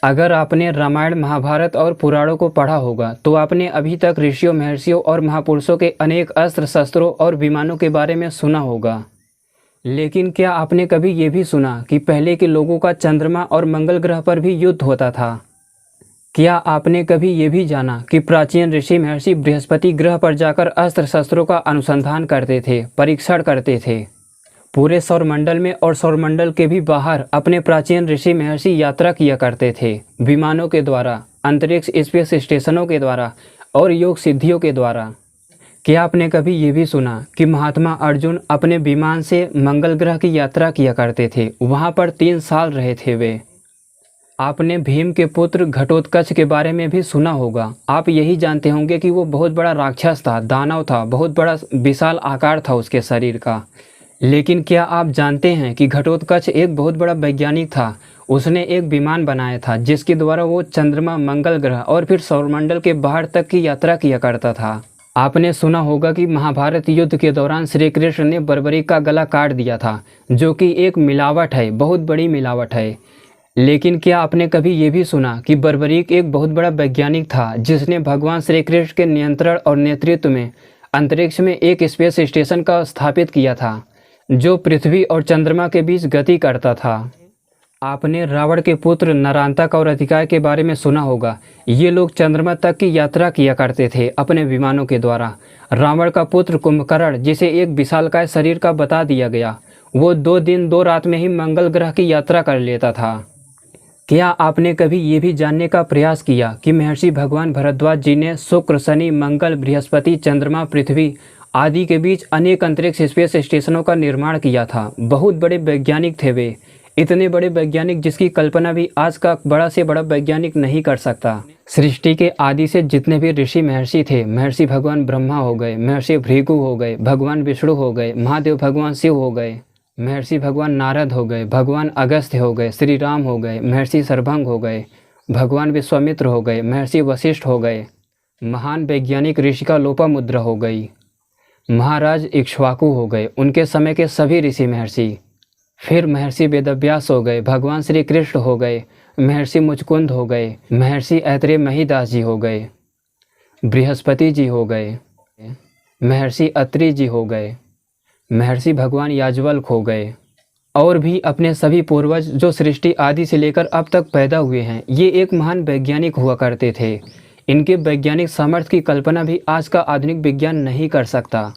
अगर आपने रामायण, महाभारत और पुराणों को पढ़ा होगा तो आपने अभी तक ऋषियों, महर्षियों और महापुरुषों के अनेक अस्त्र शस्त्रों और विमानों के बारे में सुना होगा। लेकिन क्या आपने कभी ये भी सुना कि पहले के लोगों का चंद्रमा और मंगल ग्रह पर भी युद्ध होता था? क्या आपने कभी ये भी जाना कि प्राचीन ऋषि महर्षि बृहस्पति ग्रह पर जाकर अस्त्र शस्त्रों का अनुसंधान करते थे, परीक्षण करते थे? पूरे सौरमंडल में और सौरमंडल के भी बाहर अपने प्राचीन ऋषि महर्षि यात्रा किया करते थे, विमानों के द्वारा, अंतरिक्ष स्पेस स्टेशनों के द्वारा और योग सिद्धियों के द्वारा। क्या आपने कभी ये भी सुना कि महात्मा अर्जुन अपने विमान से मंगल ग्रह की यात्रा किया करते थे? वहाँ पर 3 साल रहे थे वे। आपने भीम के पुत्र घटोत्कच के बारे में भी सुना होगा। आप यही जानते होंगे कि वो बहुत बड़ा राक्षस था, दानव था, बहुत बड़ा विशाल आकार था उसके शरीर का। लेकिन क्या आप जानते हैं कि घटोत्कच एक बहुत बड़ा वैज्ञानिक था। उसने एक विमान बनाया था जिसके द्वारा वो चंद्रमा, मंगल ग्रह और फिर सौरमंडल के बाहर तक की यात्रा किया करता था। आपने सुना होगा कि महाभारत युद्ध के दौरान श्री कृष्ण ने बर्बरीक का गला काट दिया था, जो कि एक मिलावट है, बहुत बड़ी मिलावट है। लेकिन क्या आपने कभी ये भी सुना कि बर्बरीक एक बहुत बड़ा वैज्ञानिक था जिसने भगवान श्री कृष्ण के नियंत्रण और नेतृत्व में अंतरिक्ष में एक स्पेस स्टेशन का स्थापित किया था, जो पृथ्वी और चंद्रमा के बीच गति करता था। आपने रावण के पुत्र नरांतक और अतिकाय के बारे में सुना होगा। ये लोग चंद्रमा तक की यात्रा किया करते थे अपने विमानों के द्वारा। रावण का पुत्र कुंभकर्ण, जिसे एक विशालकाय शरीर का बता दिया गया, वो 2 दिन 2 रात में ही मंगल ग्रह की यात्रा कर लेता था। क्या आपने कभी ये भी जानने का प्रयास किया कि महर्षि भगवान भरद्वाज जी ने शुक्र, शनि, मंगल, बृहस्पति, चंद्रमा, पृथ्वी आदि के बीच अनेक अंतरिक्ष स्पेस स्टेशनों का निर्माण किया था? बहुत बड़े वैज्ञानिक थे वे, इतने बड़े वैज्ञानिक जिसकी कल्पना भी आज का बड़ा से बड़ा वैज्ञानिक नहीं कर सकता। सृष्टि के आदि से जितने भी ऋषि महर्षि थे, महर्षि भगवान ब्रह्मा हो गए, महर्षि भृगु हो गए, भगवान विष्णु हो गए, महादेव भगवान शिव हो गए, महर्षि भगवान नारद हो गए, भगवान अगस्त्य हो गए, श्री राम हो गए, महर्षि सर्वभंग हो गए, भगवान विश्वामित्र हो गए, महर्षि वशिष्ठ हो गए, महान वैज्ञानिक ऋषिका लोपामुद्रा हो गई, महाराज इक्ष्वाकु हो गए, उनके समय के सभी ऋषि महर्षि, फिर महर्षि वेदव्यास हो गए, भगवान श्री कृष्ण हो गए, महर्षि मुचकुंद हो गए, महर्षि ऐत्रेय महिदास जी हो गए, बृहस्पति जी हो गए, महर्षि अत्रि जी हो गए, महर्षि भगवान याज्ञवल्क्य हो गए, और भी अपने सभी पूर्वज जो सृष्टि आदि से लेकर अब तक पैदा हुए हैं, ये एक महान वैज्ञानिक हुआ करते थे। इनके वैज्ञानिक सामर्थ्य की कल्पना भी आज का आधुनिक विज्ञान नहीं कर सकता।